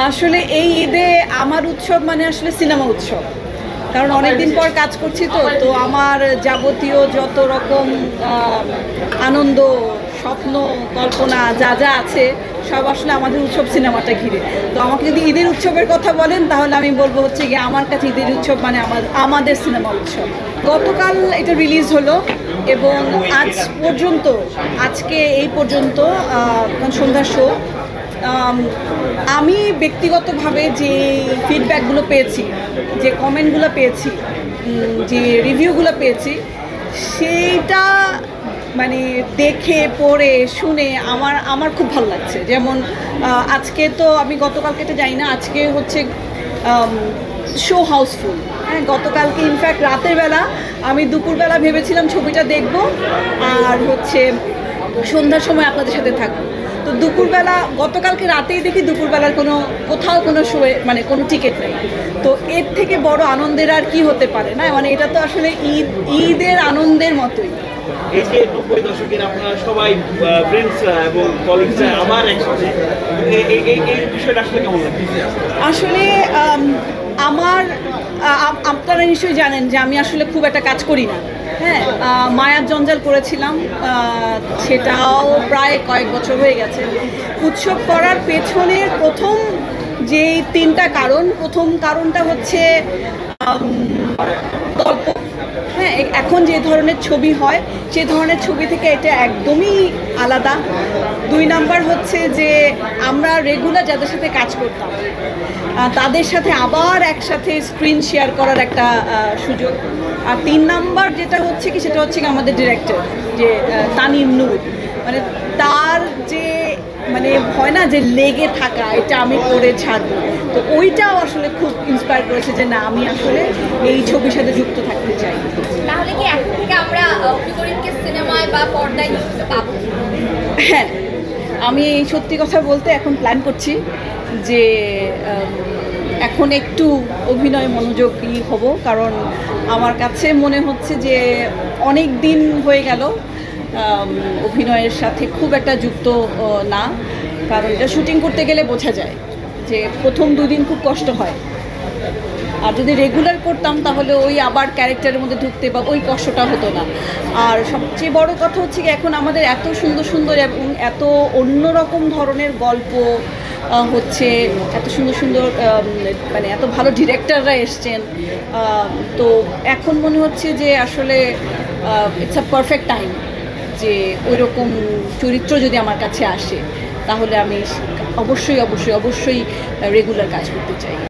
আসলে এই ঈদে আমার উৎসব মানে আসলে সিনেমা উৎসব। কারণ অনেকদিন পর কাজ করছি, তো তো আমার যাবতীয় যত রকম আনন্দ, স্বপ্ন, কল্পনা যা যা আছে সব আসলে আমাদের উৎসব সিনেমাটা ঘিরে। তো আমাকে যদি ঈদের উৎসবের কথা বলেন তাহলে আমি বলবো হচ্ছে গিয়ে আমার কাছে ঈদের উৎসব মানে আমাদের সিনেমা উৎসব। গতকাল এটা রিলিজ হলো এবং আজ পর্যন্ত, আজকে এই পর্যন্ত সন্ধ্যার শো, আমি ব্যক্তিগতভাবে যে ফিডব্যাকগুলো পেয়েছি, যে কমেন্টগুলো পেয়েছি, যে রিভিউগুলো পেয়েছি, সেইটা মানে দেখে পড়ে শুনে আমার খুব ভালো লাগছে। যেমন আজকে তো আমি গতকালকে তো যাই না, আজকে হচ্ছে শো হাউসফুল। হ্যাঁ, গতকালকে ইনফ্যাক্ট রাতের বেলা আমি দুপুরবেলা ভেবেছিলাম ছবিটা দেখব আর হচ্ছে সন্ধ্যার সময় আপনাদের সাথে থাকবো। তো দুপুরবেলা গতকালকে রাতেই দেখি দুপুরবেলার কোথাও কোনো শোয়ে মানে কোনো টিকিট নেই। তো এর থেকে বড় আনন্দের আর কি হতে পারে না, মানে এটা তো আসলে ঈদের আনন্দের মতোই। এই যে 90 দশকের আপনারা সবাই ফ্রেন্ডসরা এবং কলিগসরা আবার একসাথে, এই বিষয়টা আসলে কেমন লাগে? আসলে আপনারা নিশ্চয়ই জানেন যে আমি আসলে খুব একটা কাজ করি না। হ্যাঁ, মায়ার জঞ্জাল করেছিলাম, সেটাও প্রায় কয়েক বছর হয়ে গেছে। উৎসব করার পেছনের প্রথম যে তিনটা কারণ, প্রথম কারণটা হচ্ছে গল্প। হ্যাঁ, এখন যে ধরনের ছবি হয় সে ধরনের ছবি থেকে এটা একদমই আলাদা। 2 নাম্বার হচ্ছে যে আমরা রেগুলার যাদের সাথে কাজ করতাম তাদের সাথে আবার একসাথে স্ক্রিন শেয়ার করার একটা সুযোগ। আর 3 নাম্বার যেটা হচ্ছে কি, সেটা হচ্ছে কি আমাদের ডিরেক্টর যে তানিম নূর, মানে তার যে মানে হয় না যে লেগে থাকা, এটা আমি করে ছাড়বো, তো ওইটাও আসলে খুব ইন্সপায়ার করেছে যে না, আমি আসলে এই ছবির সাথে যুক্ত থাকতে চাই। তাহলে কি এখন থেকে আমরা অভিকরিমকে সিনেমায় বা পর্দায় দেখতে পাবো? হ্যাঁ, আমি সত্যি কথা বলতে এখন প্ল্যান করছি যে এখন একটু অভিনয় মনোযোগী হব, কারণ আমার কাছে মনে হচ্ছে যে অনেক দিন হয়ে গেল অভিনয়ের সাথে খুব একটা যুক্ত না। কারণ এটা শুটিং করতে গেলে বোঝা যায় যে প্রথম 2 দিন খুব কষ্ট হয়, আর যদি রেগুলার করতাম তাহলে ওই আবার ক্যারেক্টারের মধ্যে ঢুকতে বা ওই কষ্টটা হতো না। আর সবচেয়ে বড় কথা হচ্ছে কি, এখন আমাদের এত সুন্দর সুন্দর এবং এত অন্যরকম ধরনের গল্প হচ্ছে, এত সুন্দর সুন্দর মানে এত ভালো ডিরেক্টররা এসছেন। তো এখন মনে হচ্ছে যে আসলে ইটস আ পারফেক্ট টাইম যে ওই রকম চরিত্র যদি আমার কাছে আসে তাহলে আমি অবশ্যই অবশ্যই অবশ্যই রেগুলার কাজ করতে চাই।